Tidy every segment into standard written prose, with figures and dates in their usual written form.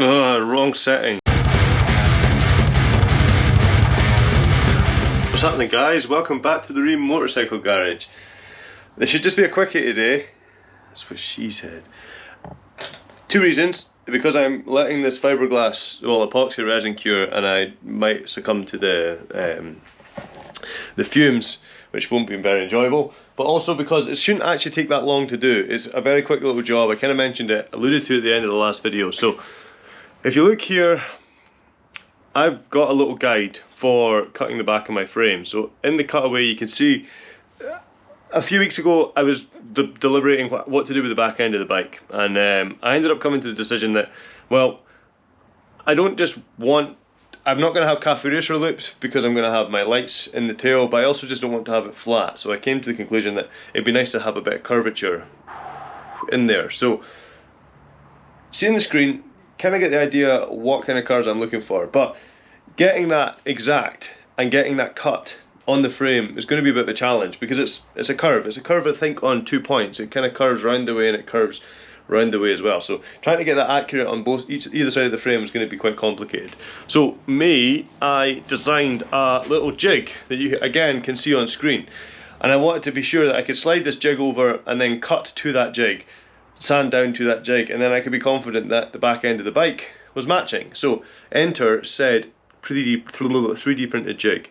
Wrong setting. What's happening, guys? Welcome back to the Ream Motorcycle Garage. This should just be a quickie today. That's what she said. Two reasons. Because I'm letting this fiberglass, well, epoxy resin cure, and I might succumb to the fumes, which won't be very enjoyable. But also because it shouldn't actually take that long to do. It's a very quick little job. I kind of mentioned it, alluded to at the end of the last video. So if you look here, I've got a little guide for cutting the back of my frame. So in the cutaway you can see a few weeks ago I was deliberating what to do with the back end of the bike, and I ended up coming to the decision that, well, I'm not going to have cafe racer loops because I'm going to have my lights in the tail, but I also just don't want to have it flat. So I came to the conclusion that it'd be nice to have a bit of curvature in there. So seeing the screen, kind of get the idea what kind of cars I'm looking for, but getting that exact and getting that cut on the frame is going to be a bit of a challenge because it's a curve. It's a curve, I think, on 2 points. It kind of curves round the way and it curves round the way as well. So trying to get that accurate on either side of the frame is going to be quite complicated. So I designed a little jig that you again can see on screen, and I wanted to be sure that I could slide this jig over and then cut to that jig, sand down to that jig, and then I could be confident that the back end of the bike was matching. So enter said 3D printed jig.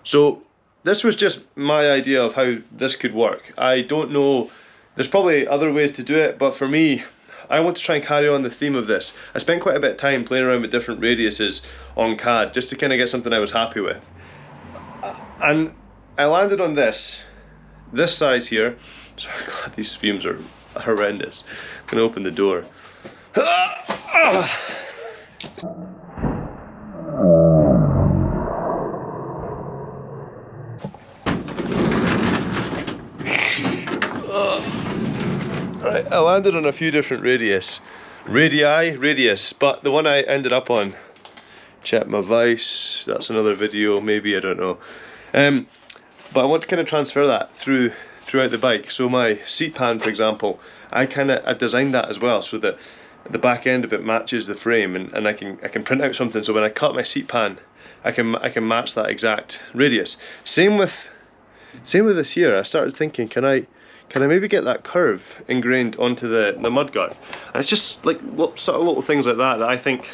So this was just my idea of how this could work. I don't know, there's probably other ways to do it, but for me, I want to try and carry on the theme of this. I spent quite a bit of time playing around with different radiuses on CAD just to kind of get something I was happy with. And I landed on this size here. Sorry, God, these fumes are horrendous. I'm gonna open the door. Right, I landed on a few different radius, but the one I ended up on, check my vice, that's another video, maybe, I don't know. But I want to kind of transfer that throughout the bike. So my seat pan, for example, I've designed that as well so that the back end of it matches the frame, and I can print out something so when I cut my seat pan, I can match that exact radius. Same with this here. I started thinking, can I maybe get that curve ingrained onto the mudguard? And it's just like sort of little things like that I think,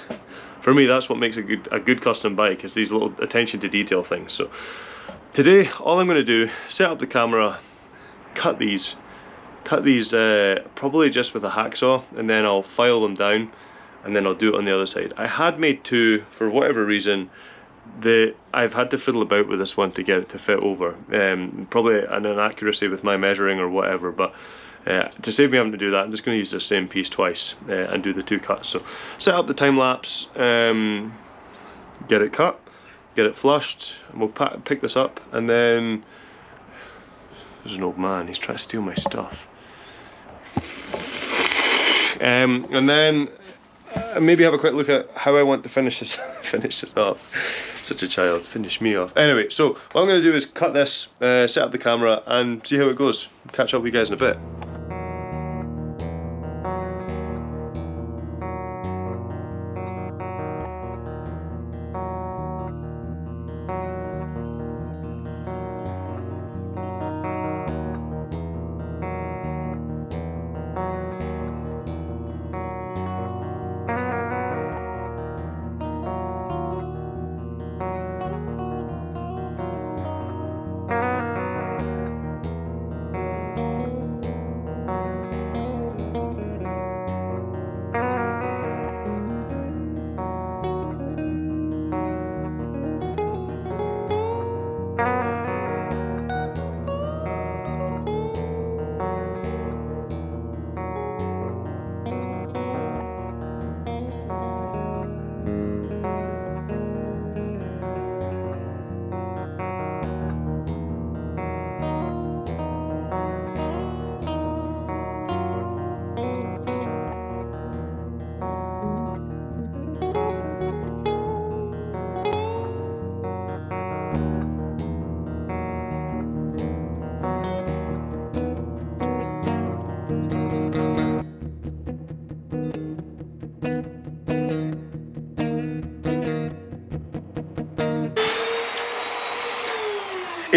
for me, that's what makes a good custom bike, is these little attention to detail things. So today, all I'm going to do, set up the camera, cut these probably just with a hacksaw, and then I'll file them down, and then I'll do it on the other side. I had made two, for whatever reason. I've had to fiddle about with this one to get it to fit over, probably an inaccuracy with my measuring or whatever, but to save me having to do that, I'm just going to use the same piece twice and do the two cuts. So set up the time lapse, get it cut, get it flushed, and we'll pick this up, and then there's an old man, he's trying to steal my stuff, and then maybe have a quick look at how I want to finish this off. Such a child, finish me off. Anyway, so what I'm going to do is cut this, set up the camera, and see how it goes. Catch up with you guys in a bit.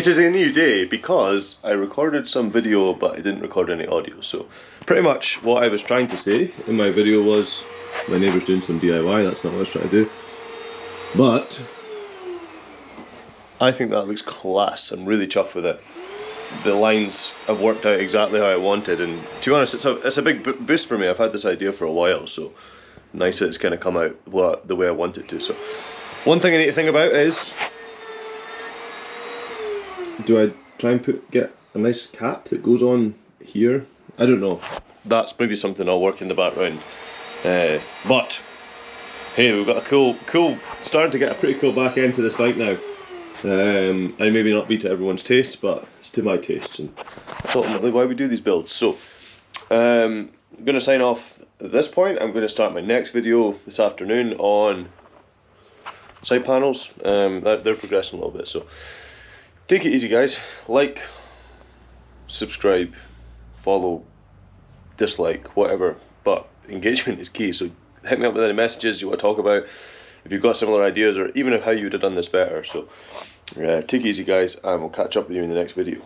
It is a new day because I recorded some video but I didn't record any audio. So pretty much what I was trying to say in my video was my neighbour's doing some DIY, that's not what I was trying to do. But I think that looks class. I'm really chuffed with it. The lines have worked out exactly how I wanted, and to be honest, it's a big boost for me. I've had this idea for a while, so nice that it's kind of come out the way I want it to. So one thing I need to think about is, do I try and get a nice cap that goes on here? I don't know. That's maybe something I'll work in the background. But hey, we've got a cool, starting to get a pretty cool back end to this bike now. And maybe not be to everyone's taste, but it's to my taste, and that's ultimately why we do these builds. So I'm going to sign off at this point. I'm going to start my next video this afternoon on side panels. They're progressing a little bit, so take it easy, guys. Like, subscribe, follow, dislike, whatever, but engagement is key. So hit me up with any messages you want to talk about, if you've got similar ideas, or even how you would have done this better. So take it easy, guys, and we'll catch up with you in the next video.